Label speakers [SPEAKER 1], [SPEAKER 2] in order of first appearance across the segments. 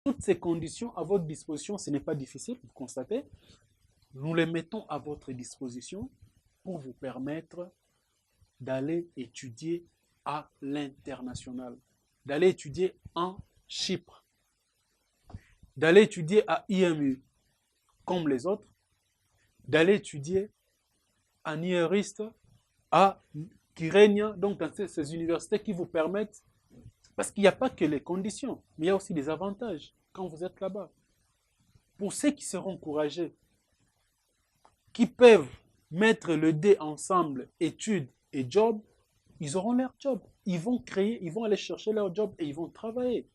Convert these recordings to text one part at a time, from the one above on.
[SPEAKER 1] Toutes ces conditions à votre disposition, ce n'est pas difficile, vous constatez. Nous les mettons à votre disposition pour vous permettre d'aller étudier à l'international, d'aller étudier en Chypre, d'aller étudier à IMU comme les autres, d'aller étudier en IRIST qui règne donc dans ces universités qui vous permettent, parce qu'il n'y a pas que les conditions, mais il y a aussi des avantages quand vous êtes là-bas. Pour ceux qui seront courageux, qui peuvent mettre le dé ensemble, études et job, ils auront leur job. Ils vont créer, ils vont aller chercher leur job et ils vont travailler.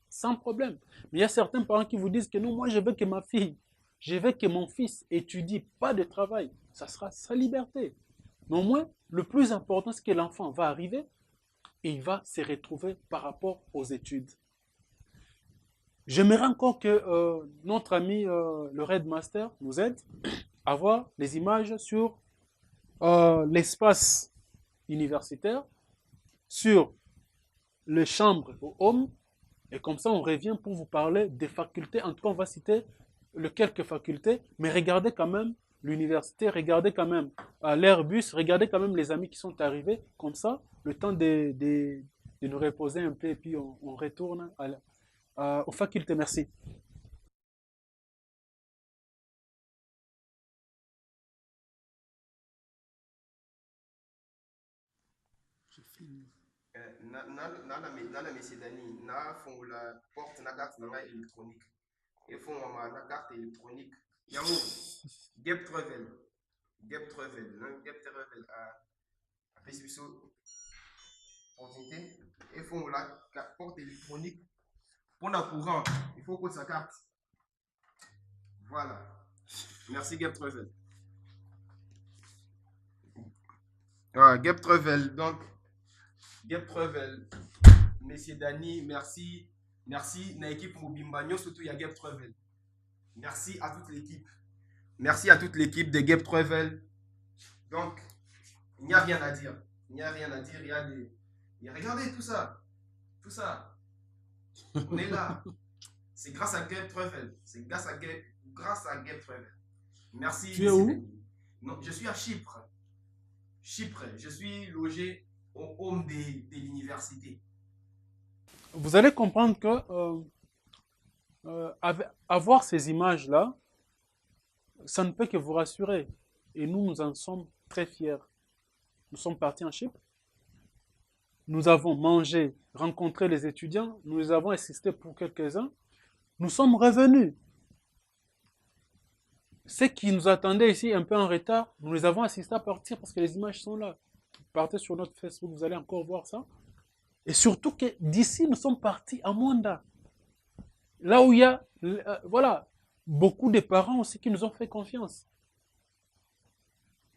[SPEAKER 1] Sans problème. Mais il y a certains parents qui vous disent que non, moi je veux que ma fille, je veux que mon fils étudie, pas de travail. Ça sera sa liberté. Mais au moins, le plus important, c'est que l'enfant va arriver et il va se retrouver par rapport aux études. J'aimerais encore que notre ami le Redmaster nous aide à voir les images sur l'espace universitaire, sur les chambres aux hommes, et comme ça on revient pour vous parler des facultés. En tout cas, on va citer quelques facultés, mais regardez quand même l'université, regardez quand même l'Airbus, regardez quand même les amis qui sont arrivés, comme ça, le temps de nous reposer un peu et puis on retourne aux facultés. Merci.
[SPEAKER 2] Na mesidani na fongola porte na carte na ngai électronique efongwama na carte électronique yango gap travel gap travel apesi biso opportunité efongola porte électronique mpona courant il faut kotisa carte voilà merci gap travel. Gap travel donc Gap Travel, Messieurs Dani, merci. Merci à l'équipe Mobimba, surtout à Gap Travel. Merci à toute l'équipe. Merci à toute l'équipe de Gap Travel. Donc, il n'y a rien à dire. Il n'y a rien à dire. Regardez tout ça. Tout ça. On est là. C'est grâce à Gap Travel. C'est grâce à Gap Travel. Merci.
[SPEAKER 1] Tu es où?
[SPEAKER 2] Non, je suis à Chypre. Chypre. Je suis logé au home de l'université.
[SPEAKER 1] Vous allez comprendre que avoir ces images-là, ça ne peut que vous rassurer. Et nous, nous en sommes très fiers. Nous sommes partis en Chypre. Nous avons mangé, rencontré les étudiants. Nous les avons assistés pour quelques-uns. Nous sommes revenus. Ceux qui nous attendaient ici un peu en retard, nous les avons assistés à partir parce que les images sont là. Partez sur notre Facebook, vous allez encore voir ça. Et surtout que d'ici, nous sommes partis à Mwanda. Là où il y a, voilà, beaucoup de parents aussi qui nous ont fait confiance.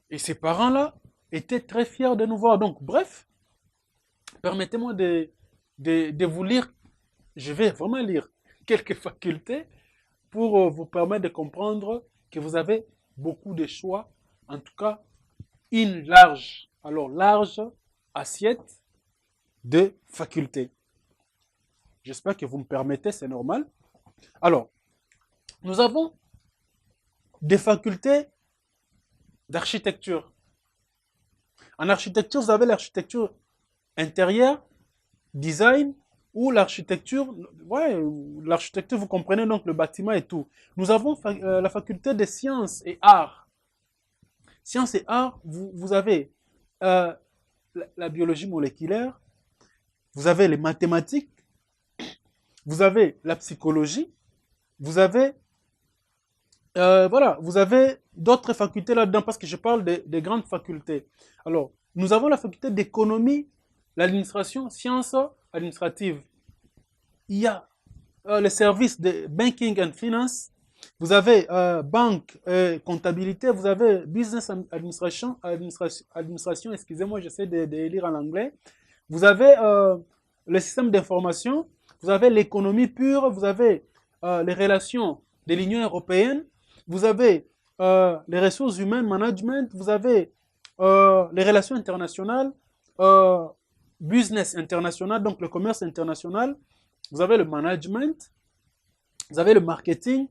[SPEAKER 1] Et ces parents-là étaient très fiers de nous voir. Donc, bref, permettez-moi de vous lire, je vais vraiment lire quelques facultés pour vous permettre de comprendre que vous avez beaucoup de choix, en tout cas, une large assiette de facultés. J'espère que vous me permettez, c'est normal. Alors, nous avons des facultés d'architecture. En architecture, vous avez l'architecture intérieure, design, ou l'architecture, ouais, l'architecture, vous comprenez donc le bâtiment et tout. Nous avons la faculté des sciences et arts. Sciences et arts, vous avez la biologie moléculaire, vous avez les mathématiques, vous avez la psychologie, vous avez voilà, vous avez d'autres facultés là-dedans parce que je parle des grandes facultés. Alors, nous avons la faculté d'économie, l'administration, sciences administratives. Il y a le service de banking and finance. Vous avez banque, comptabilité. Vous avez business administration. Excusez-moi, j'essaie de lire en anglais. Vous avez le système d'information. Vous avez l'économie pure. Vous avez les relations de l'Union européenne. Vous avez les ressources humaines, management. Vous avez les relations internationales, business international, donc le commerce international. Vous avez le management. Vous avez le marketing,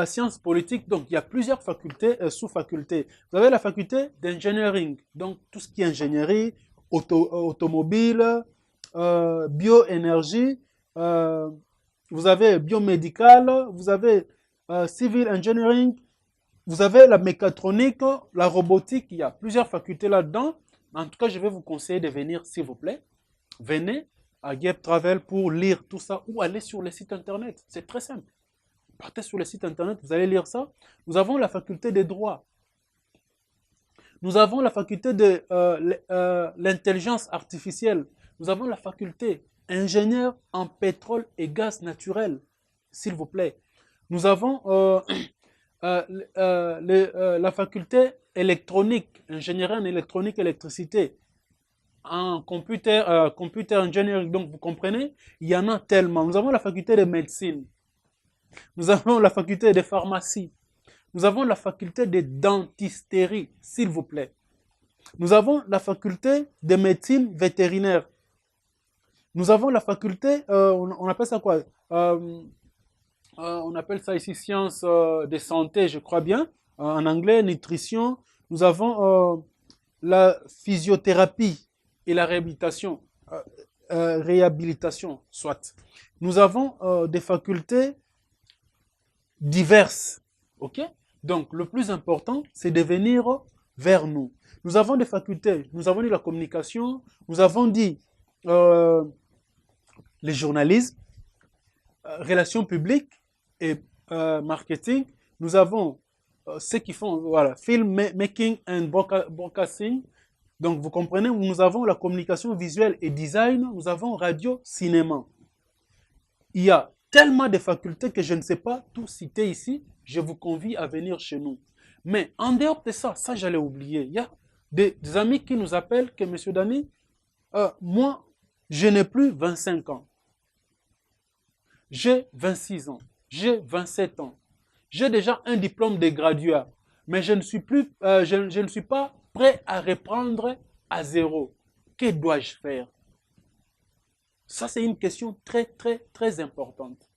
[SPEAKER 1] sciences politiques. Donc, il y a plusieurs facultés, sous-facultés. Vous avez la faculté d'engineering, donc tout ce qui est ingénierie, automobile, bioénergie. Vous avez biomédical, vous avez civil engineering, vous avez la mécatronique, la robotique. Il y a plusieurs facultés là-dedans. En tout cas, je vais vous conseiller de venir, s'il vous plaît. Venez à Gap Travel pour lire tout ça ou aller sur les sites internet. C'est très simple. Partez sur le site internet, vous allez lire ça. Nous avons la faculté des droits. Nous avons la faculté de l'intelligence artificielle. Nous avons la faculté ingénieur en pétrole et gaz naturel, s'il vous plaît. Nous avons la faculté électronique, ingénierie en électronique, électricité, en computer engineering. Donc, vous comprenez, il y en a tellement. Nous avons la faculté de médecine. Nous avons la faculté de pharmacie. Nous avons la faculté de dentisterie, s'il vous plaît. Nous avons la faculté de médecine vétérinaire. Nous avons la faculté, on appelle ça quoi on appelle ça ici sciences de santé, je crois bien. En anglais, nutrition. Nous avons la physiothérapie et la réhabilitation, soit. Nous avons des facultés diverses. OK? Donc, le plus important, c'est de venir vers nous. Nous avons des facultés. Nous avons dit la communication. Nous avons dit les journalismes, relations publiques et marketing. Nous avons ceux qui font voilà, film making and broadcasting. Donc, vous comprenez, nous avons la communication visuelle et design. Nous avons radio, cinéma. Il y a tellement de facultés que je ne sais pas tout citer ici. Je vous convie à venir chez nous. Mais en dehors de ça, ça j'allais oublier. Il y a des amis qui nous appellent que Monsieur Dani, moi, je n'ai plus 25 ans. J'ai 26 ans. J'ai 27 ans. J'ai déjà un diplôme de graduat. Mais je ne suis pas prêt à reprendre à zéro. Que dois-je faire? Ça, c'est une question très, très, très importante.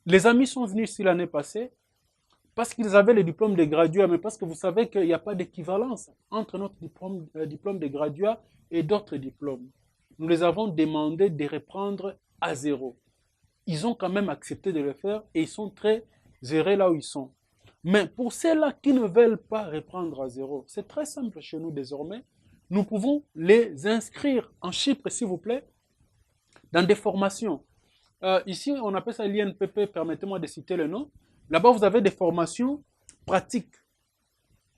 [SPEAKER 1] Les amis sont venus ici l'année passée parce qu'ils avaient le diplôme de graduat, mais parce que vous savez qu'il n'y a pas d'équivalence entre notre diplôme de graduat et d'autres diplômes. Nous les avons demandé de reprendre à zéro. Ils ont quand même accepté de le faire et ils sont très heureux là où ils sont. Mais pour ceux-là qui ne veulent pas reprendre à zéro, c'est très simple chez nous désormais. Nous pouvons les inscrire en Chypre, s'il vous plaît, dans des formations. Ici, on appelle ça l'INPP, permettez-moi de citer le nom. Là-bas, vous avez des formations pratiques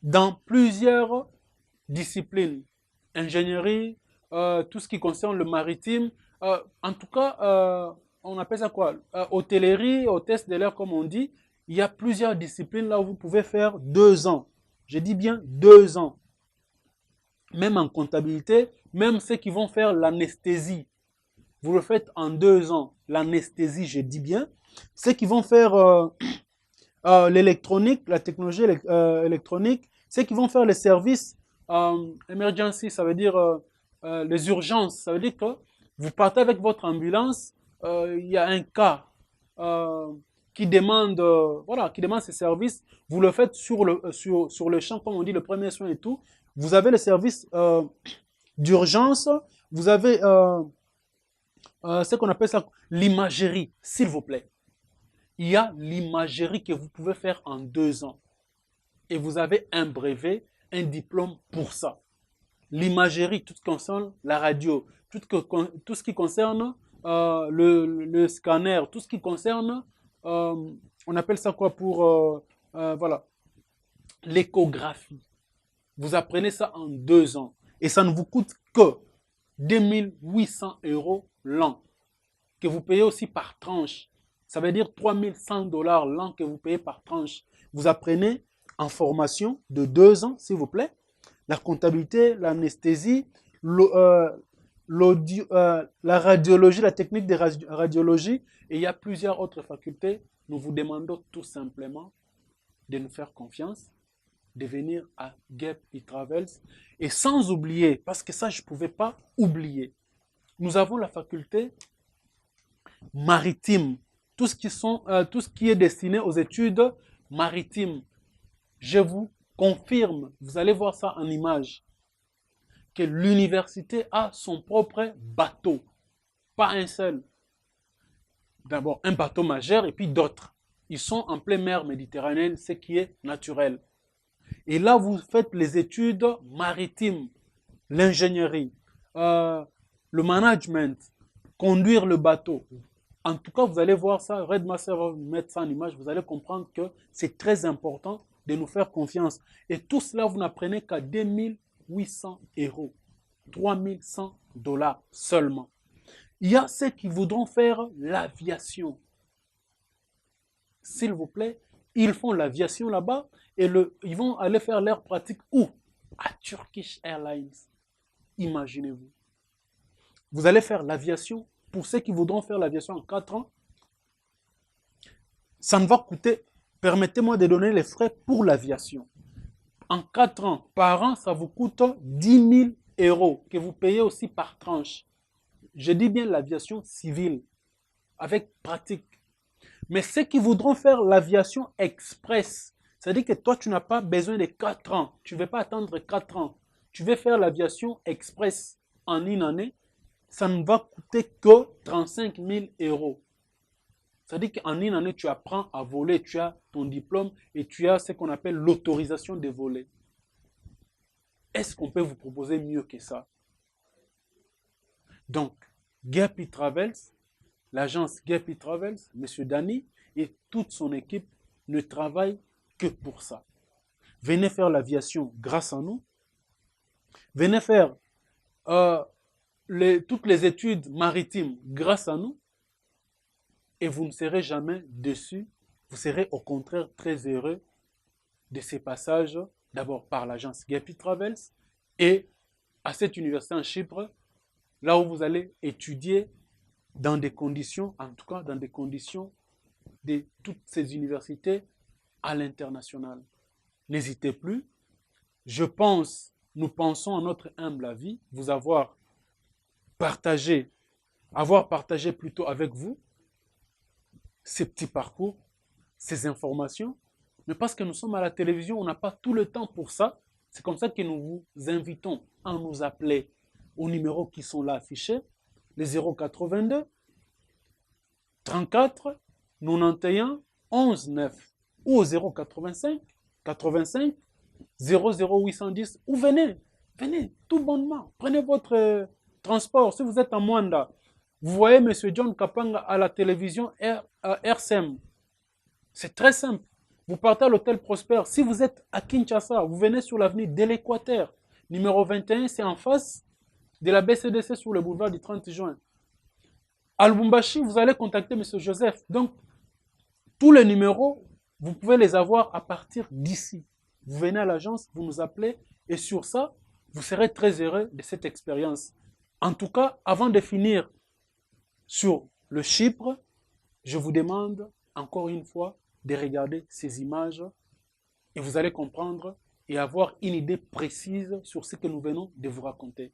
[SPEAKER 1] dans plusieurs disciplines. Ingénierie, tout ce qui concerne le maritime. En tout cas, on appelle ça quoi? Hôtellerie, hôtesse de l'air, comme on dit. Il y a plusieurs disciplines là où vous pouvez faire 2 ans. Je dis bien 2 ans. Même en comptabilité, même ceux qui vont faire l'anesthésie. Vous le faites en 2 ans. L'anesthésie, je dis bien. Ceux qui vont faire l'électronique, la technologie électronique, ceux qui vont faire les services emergency, ça veut dire les urgences. Ça veut dire que vous partez avec votre ambulance, il y a un cas qui demande, voilà, qui demande ces services. Vous le faites sur le champ, comme on dit, le premier soin et tout. Vous avez le service d'urgence. Vous avez ce qu'on appelle ça l'imagerie, s'il vous plaît. Il y a l'imagerie que vous pouvez faire en 2 ans. Et vous avez un brevet, un diplôme pour ça. L'imagerie, tout ce qui concerne la radio, tout ce qui concerne le scanner, tout ce qui concerne, on appelle ça quoi pour, voilà, l'échographie. Vous apprenez ça en 2 ans. Et ça ne vous coûte que 2800 € l'an, que vous payez aussi par tranche. Ça veut dire 3100 $ l'an que vous payez par tranche. Vous apprenez en formation de 2 ans, s'il vous plaît, la comptabilité, l'anesthésie, la radiologie, la technique de radiologie, et il y a plusieurs autres facultés. Nous vous demandons tout simplement de nous faire confiance, de venir à Gap e-Travels, et sans oublier, parce que ça je ne pouvais pas oublier, nous avons la faculté maritime. tout ce qui est destiné aux études maritimes. Je vous confirme, vous allez voir ça en image, que l'université a son propre bateau, pas un seul. D'abord, un bateau majeur et puis d'autres. Ils sont en pleine mer Méditerranée, ce qui est naturel. Et là, vous faites les études maritimes, l'ingénierie, le management, conduire le bateau. En tout cas, vous allez voir ça, Redmaster va vous mettre ça en image, vous allez comprendre que c'est très important de nous faire confiance. Et tout cela, vous n'apprenez qu'à 2800 €, 3100 $ seulement. Il y a ceux qui voudront faire l'aviation. S'il vous plaît, ils font l'aviation là-bas et ils vont aller faire leur pratique où? À Turkish Airlines. Imaginez-vous. Vous allez faire l'aviation. Pour ceux qui voudront faire l'aviation en 4 ans, ça ne va coûter, permettez-moi de donner les frais pour l'aviation. En 4 ans, par an, ça vous coûte 10 000 € que vous payez aussi par tranche. Je dis bien l'aviation civile, avec pratique. Mais ceux qui voudront faire l'aviation express, c'est-à-dire que toi, tu n'as pas besoin de 4 ans. Tu ne veux pas attendre 4 ans. Tu veux faire l'aviation express en une année, ça ne va coûter que 35 000 €. C'est-à-dire qu'en une année, tu apprends à voler, tu as ton diplôme et tu as ce qu'on appelle l'autorisation de voler. Est-ce qu'on peut vous proposer mieux que ça? Donc, Guerpi Travels, l'agence Guerpi Travels, M. Dani et toute son équipe ne travaillent que pour ça. Venez faire l'aviation grâce à nous. Venez faire toutes les études maritimes grâce à nous. Et vous ne serez jamais déçus. Vous serez au contraire très heureux de ces passages, d'abord par l'agence Guerpi Travels et à cette université en Chypre, là où vous allez étudier dans des conditions, en tout cas dans des conditions de toutes ces universités à l'international. N'hésitez plus. Nous pensons à notre humble avis, vous avoir partagé plutôt avec vous ces petits parcours, ces informations. Mais parce que nous sommes à la télévision, on n'a pas tout le temps pour ça. C'est comme ça que nous vous invitons à nous appeler aux numéros qui sont là affichés, les 082 34 91 11 9 ou au 085 85 00810 ou venez tout bonnement. Prenez votre transport. Si vous êtes à Mwanda, vous voyez M. John Kapanga à la télévision RCM. C'est très simple. Vous partez à l'hôtel Prosper. Si vous êtes à Kinshasa, vous venez sur l'avenue de l'Équateur. Numéro 21, c'est en face de la BCDC sur le boulevard du 30 juin. À Lubumbashi, vous allez contacter M. Joseph. Donc, tous les numéros, vous pouvez les avoir à partir d'ici. Vous venez à l'agence, vous nous appelez et sur ça, vous serez très heureux de cette expérience. En tout cas, avant de finir sur le Chypre, je vous demande encore une fois de regarder ces images et vous allez comprendre et avoir une idée précise sur ce que nous venons de vous raconter.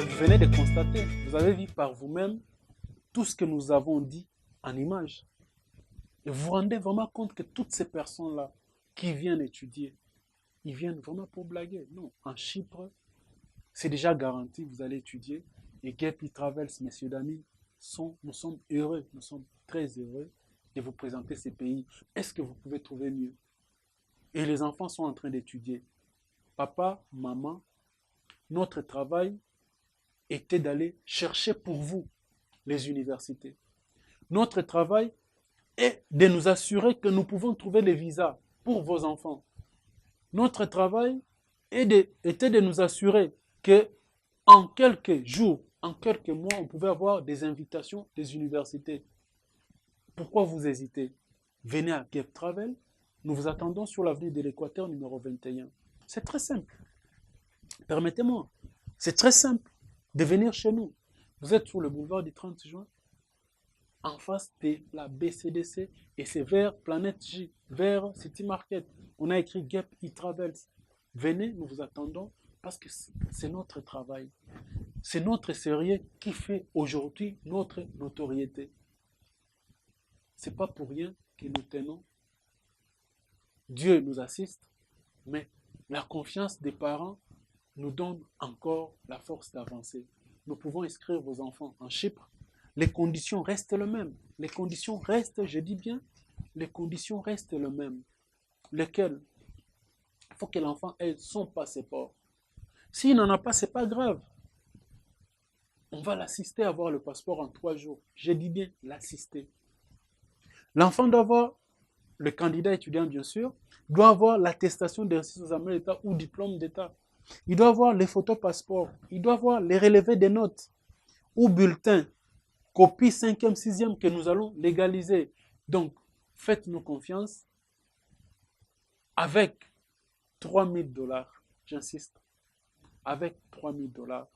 [SPEAKER 1] vous venez de constater, vous avez vu par vous-même tout ce que nous avons dit en images. Et vous vous rendez vraiment compte que toutes ces personnes-là qui viennent étudier, ils viennent vraiment pour blaguer. Non, en Chypre, c'est déjà garanti, vous allez étudier. Et Gap Travels, messieurs d'amis, nous sommes heureux, nous sommes très heureux de vous présenter ces pays. Est-ce que vous pouvez trouver mieux? Et les enfants sont en train d'étudier. Papa, maman, notre travail était d'aller chercher pour vous les universités. Notre travail est de nous assurer que nous pouvons trouver les visas pour vos enfants. Notre travail était de nous assurer que en quelques jours, en quelques mois, on pouvait avoir des invitations des universités. Pourquoi vous hésitez? Venez à Gap Travel. Nous vous attendons sur l'avenue de l'Équateur numéro 21. C'est très simple. Permettez-moi. C'est très simple de venir chez nous. Vous êtes sur le boulevard du 30 juin, en face de la BCDC, et c'est vers Planète J, vers City Market. On a écrit Gap Travels. Venez, nous vous attendons, parce que c'est notre travail. C'est notre sérieux qui fait aujourd'hui notre notoriété. C'est pas pour rien que nous tenons. Dieu nous assiste, mais la confiance des parents nous donne encore la force d'avancer. Nous pouvons inscrire vos enfants en Chypre. Les conditions restent les mêmes. Les conditions restent, je dis bien, les conditions restent les mêmes. Lesquelles? Il faut que l'enfant ait son passeport. S'il n'en a pas, ce n'est pas grave. On va l'assister à avoir le passeport en 3 jours. Je dis bien l'assister. L'enfant doit avoir, le candidat étudiant bien sûr, doit avoir l'attestation de réussite aux examens d'État ou diplôme d'État. Il doit avoir les photos passeport. Il doit avoir les relevés des notes ou bulletins, copie 5e, 6e que nous allons légaliser. Donc, faites-nous confiance. Avec 3 000 $, j'insiste, avec 3 000 $,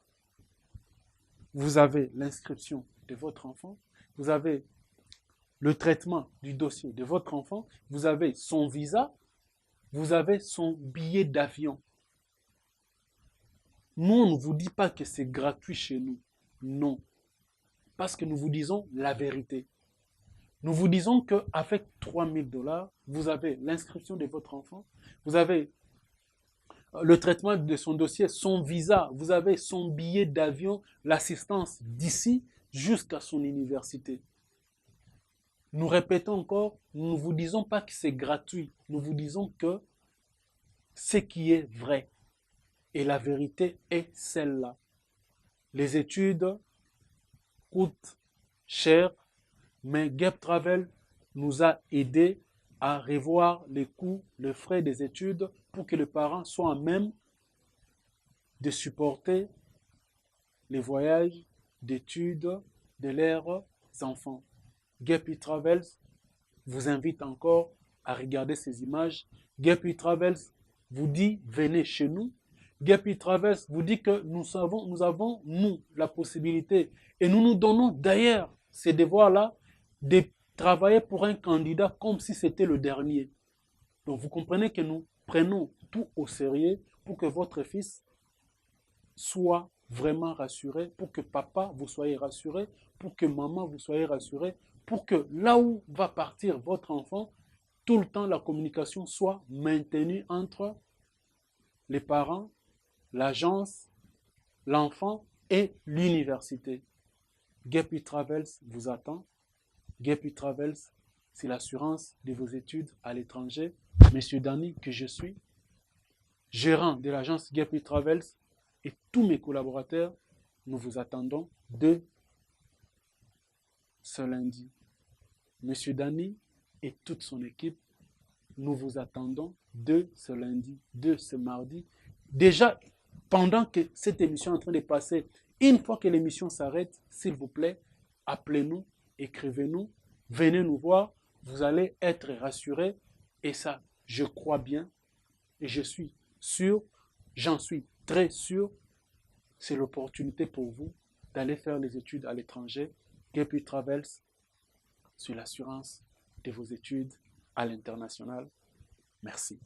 [SPEAKER 1] vous avez l'inscription de votre enfant, vous avez le traitement du dossier de votre enfant, vous avez son visa, vous avez son billet d'avion. Nous, on ne vous dit pas que c'est gratuit chez nous. Non. Parce que nous vous disons la vérité. Nous vous disons qu'avec 3 000 $, vous avez l'inscription de votre enfant, vous avez le traitement de son dossier, son visa, vous avez son billet d'avion, l'assistance d'ici jusqu'à son université. Nous répétons encore, nous ne vous disons pas que c'est gratuit, nous vous disons que ce qui est vrai. Et la vérité est celle-là. Les études coûtent cher, mais Gap Travel nous a aidés à revoir les coûts, les frais des études pour que les parents soient en même de supporter les voyages d'études de leurs enfants. Gap Travels vous invite encore à regarder ces images. Gap Travels vous dit venez chez nous. Gap Travels vous dit que nous avons, la possibilité, et nous nous donnons d'ailleurs ces devoirs-là, de travailler pour un candidat comme si c'était le dernier. Donc vous comprenez que nous prenons tout au sérieux pour que votre fils soit vraiment rassuré, pour que papa vous soyez rassuré, pour que maman vous soyez rassuré, pour que là où va partir votre enfant, tout le temps la communication soit maintenue entre les parents, l'agence, l'enfant et l'université. Gap Travels vous attend. Gap Travels, c'est l'assurance de vos études à l'étranger. Monsieur Dani, que je suis, gérant de l'agence Gap Travels, et tous mes collaborateurs, nous vous attendons de ce lundi. Monsieur Dani et toute son équipe, nous vous attendons de ce lundi, de ce mardi. Déjà, pendant que cette émission est en train de passer, une fois que l'émission s'arrête, s'il vous plaît, appelez-nous, écrivez-nous, venez nous voir, vous allez être rassurés. Et ça, je crois bien, et je suis sûr, j'en suis très sûr, c'est l'opportunité pour vous d'aller faire les études à l'étranger. Gap Travels, sur l'assurance de vos études à l'international. Merci.